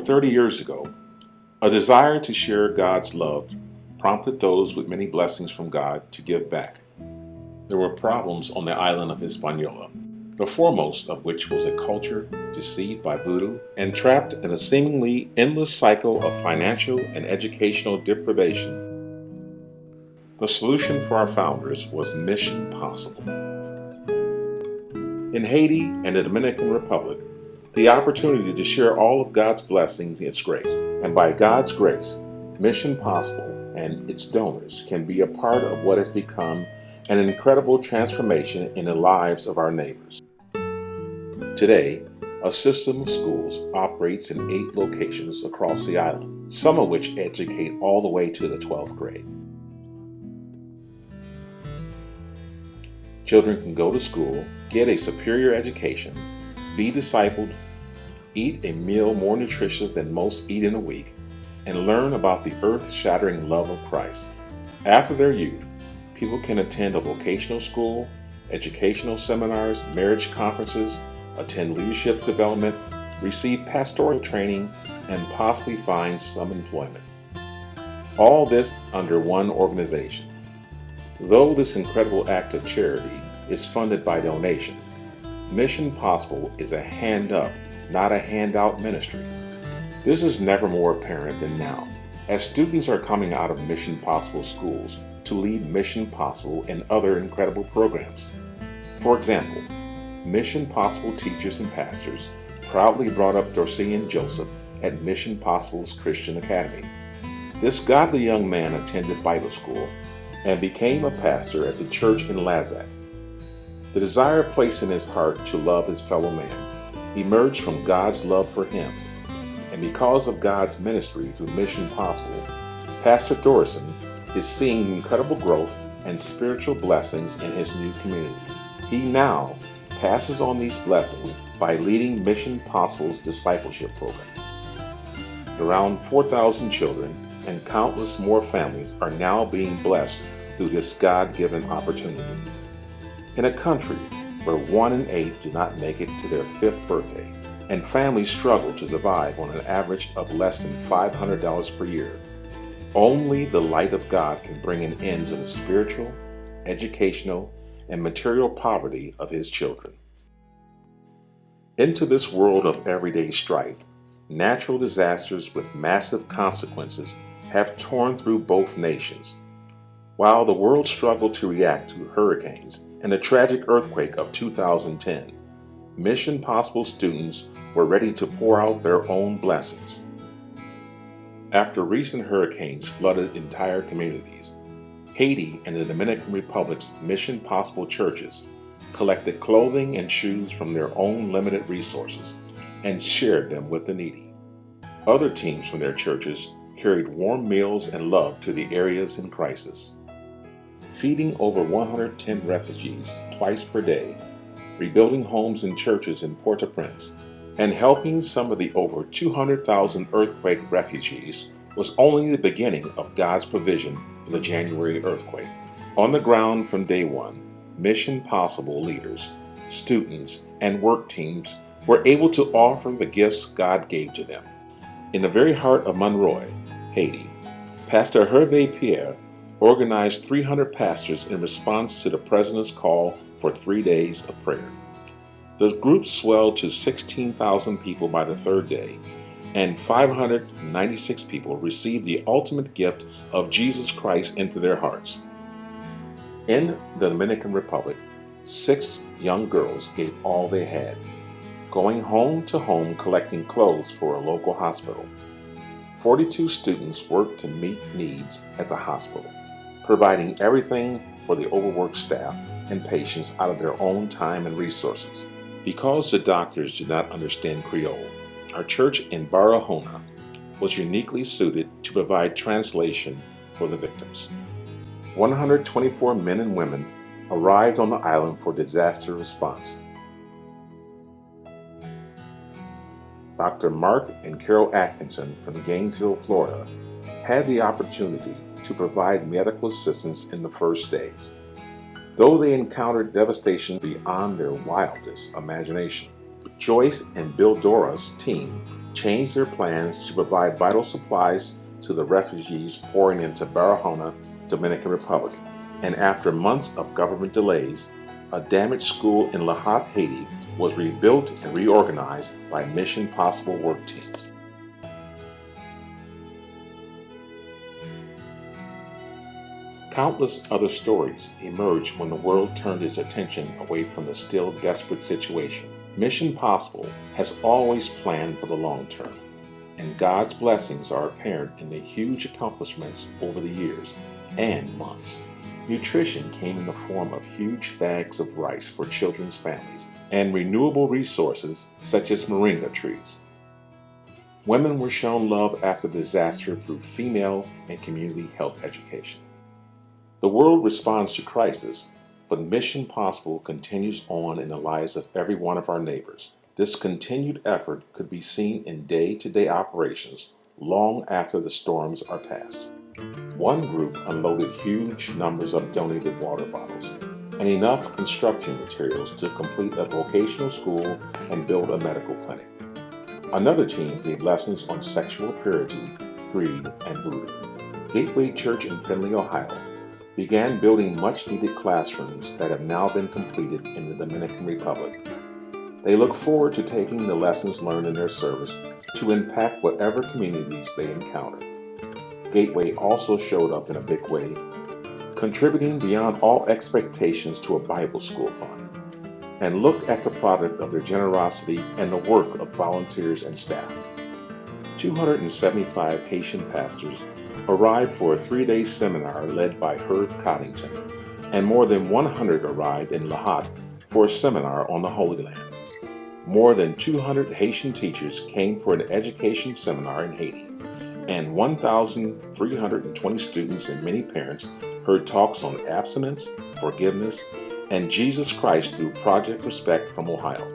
30 years ago, a desire to share God's love prompted those with many blessings from God to give back. There were problems on the island of Hispaniola, the foremost of which was a culture deceived by voodoo and trapped in a seemingly endless cycle of financial and educational deprivation. The solution for our founders was Mission Possible. In Haiti and the Dominican Republic, the opportunity to share all of God's blessings is great, and by God's grace, Mission Possible and its donors can be a part of what has become an incredible transformation in the lives of our neighbors. Today, a system of schools operates in 8 locations across the island, some of which educate all the way to the 12th grade. Children can go to school, get a superior education, be discipled, eat a meal more nutritious than most eat in a week, and learn about the earth-shattering love of Christ. After their youth, people can attend a vocational school, educational seminars, marriage conferences, attend leadership development, receive pastoral training, and possibly find some employment. All this under one organization. Though this incredible act of charity is funded by donation, Mission Possible is a hand-up, not a handout ministry. This is never more apparent than now, as students are coming out of Mission Possible schools to lead Mission Possible and other incredible programs. For example, Mission Possible teachers and pastors proudly brought up Dorsey and Joseph at Mission Possible's Christian Academy. This godly young man attended Bible school and became a pastor at the church in Lazak. The desire placed in his heart to love his fellow man emerged from God's love for him, and because of God's ministry through Mission Possible, Pastor Dorison is seeing incredible growth and spiritual blessings in his new community. He now passes on these blessings by leading Mission Possible's discipleship program. Around 4,000 children and countless more families are now being blessed through this God-given opportunity. In a country where 1 in 8 do not make it to their 5th birthday, and families struggle to survive on an average of less than $500 per year, only the light of God can bring an end to the spiritual, educational, and material poverty of His children. Into this world of everyday strife, natural disasters with massive consequences have torn through both nations. While the world struggled to react to hurricanes and the tragic earthquake of 2010, Mission Possible students were ready to pour out their own blessings. After recent hurricanes flooded entire communities, Haiti and the Dominican Republic's Mission Possible churches collected clothing and shoes from their own limited resources and shared them with the needy. Other teams from their churches carried warm meals and love to the areas in crisis. Feeding over 110 refugees twice per day, rebuilding homes and churches in Port-au-Prince, and helping some of the over 200,000 earthquake refugees was only the beginning of God's provision for the January earthquake. On the ground from day one, Mission Possible leaders, students, and work teams were able to offer the gifts God gave to them. In the very heart of Monroy, Haiti, Pastor Hervé Pierre organized 300 pastors in response to the President's call for 3 days of prayer. The group swelled to 16,000 people by the 3rd day, and 596 people received the ultimate gift of Jesus Christ into their hearts. In the Dominican Republic, 6 young girls gave all they had, going home to home collecting clothes for a local hospital. 42 students worked to meet needs at the hospital, providing everything for the overworked staff and patients out of their own time and resources. Because the doctors did not understand Creole, our church in Barahona was uniquely suited to provide translation for the victims. 124 men and women arrived on the island for disaster response. Dr. Mark and Carol Atkinson from Gainesville, Florida, had the opportunity to provide medical assistance in the first days. Though they encountered devastation beyond their wildest imagination, Joyce and Bill Dora's team changed their plans to provide vital supplies to the refugees pouring into Barahona, Dominican Republic. And after months of government delays, a damaged school in Lahat, Haiti was rebuilt and reorganized by Mission Possible work teams. Countless other stories emerged when the world turned its attention away from the still desperate situation. Mission Possible has always planned for the long term, and God's blessings are apparent in the huge accomplishments over the years and months. Nutrition came in the form of huge bags of rice for children's families and renewable resources such as moringa trees. Women were shown love after the disaster through female and community health education. The world responds to crisis, but Mission Possible continues on in the lives of every one of our neighbors. This continued effort could be seen in day-to-day operations long after the storms are past. One group unloaded huge numbers of donated water bottles and enough construction materials to complete a vocational school and build a medical clinic. Another team gave lessons on sexual purity, greed, and voodoo. Gateway Church in Findlay, Ohio, began building much-needed classrooms that have now been completed in the Dominican Republic. They look forward to taking the lessons learned in their service to impact whatever communities they encounter. Gateway also showed up in a big way, contributing beyond all expectations to a Bible school fund. And look at the product of their generosity and the work of volunteers and staff. 275 Haitian pastors arrived for a 3-day seminar led by Herb Coddington, and more than 100 arrived in Lahat for a seminar on the Holy Land. More than 200 Haitian teachers came for an education seminar in Haiti, and 1,320 students and many parents heard talks on abstinence, forgiveness, and Jesus Christ through Project Respect from Ohio.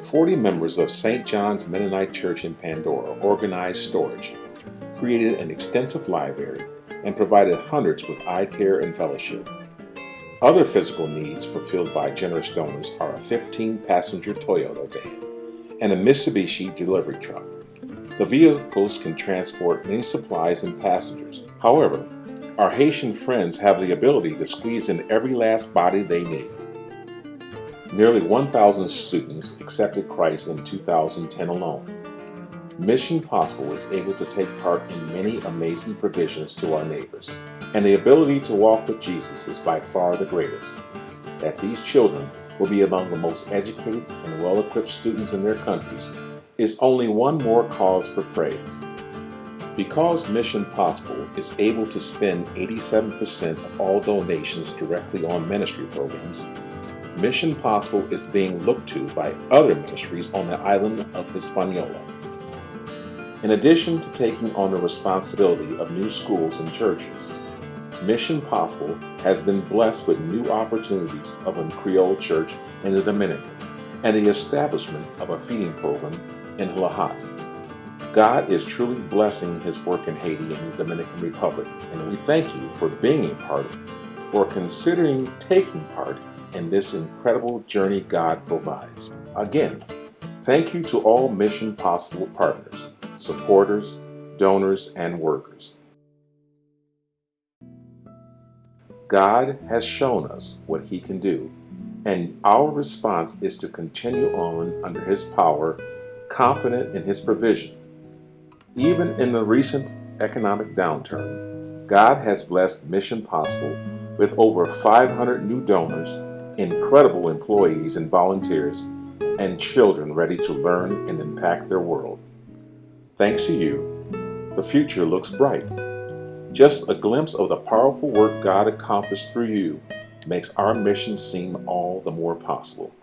40 members of St. John's Mennonite Church in Pandora organized storage, created an extensive library, and provided hundreds with eye care and fellowship. Other physical needs fulfilled by generous donors are a 15-passenger Toyota van and a Mitsubishi delivery truck. The vehicles can transport many supplies and passengers. However, our Haitian friends have the ability to squeeze in every last body they need. Nearly 1,000 students accepted Christ in 2010 alone. Mission Possible is able to take part in many amazing provisions to our neighbors, and the ability to walk with Jesus is by far the greatest. That these children will be among the most educated and well-equipped students in their countries is only one more cause for praise. Because Mission Possible is able to spend 87% of all donations directly on ministry programs, Mission Possible is being looked to by other ministries on the island of Hispaniola. In addition to taking on the responsibility of new schools and churches, Mission Possible has been blessed with new opportunities of a Creole church in the Dominican and the establishment of a feeding program in Lahat. God is truly blessing His work in Haiti and the Dominican Republic, and we thank you for being a part or considering taking part in this incredible journey God provides. Again, thank you to all Mission Possible partners, supporters, donors, and workers. God has shown us what He can do, and our response is to continue on under His power, confident in His provision. Even in the recent economic downturn, God has blessed Mission Possible with over 500 new donors, incredible employees and volunteers, and children ready to learn and impact their world. Thanks to you, the future looks bright. Just a glimpse of the powerful work God accomplished through you makes our mission seem all the more possible.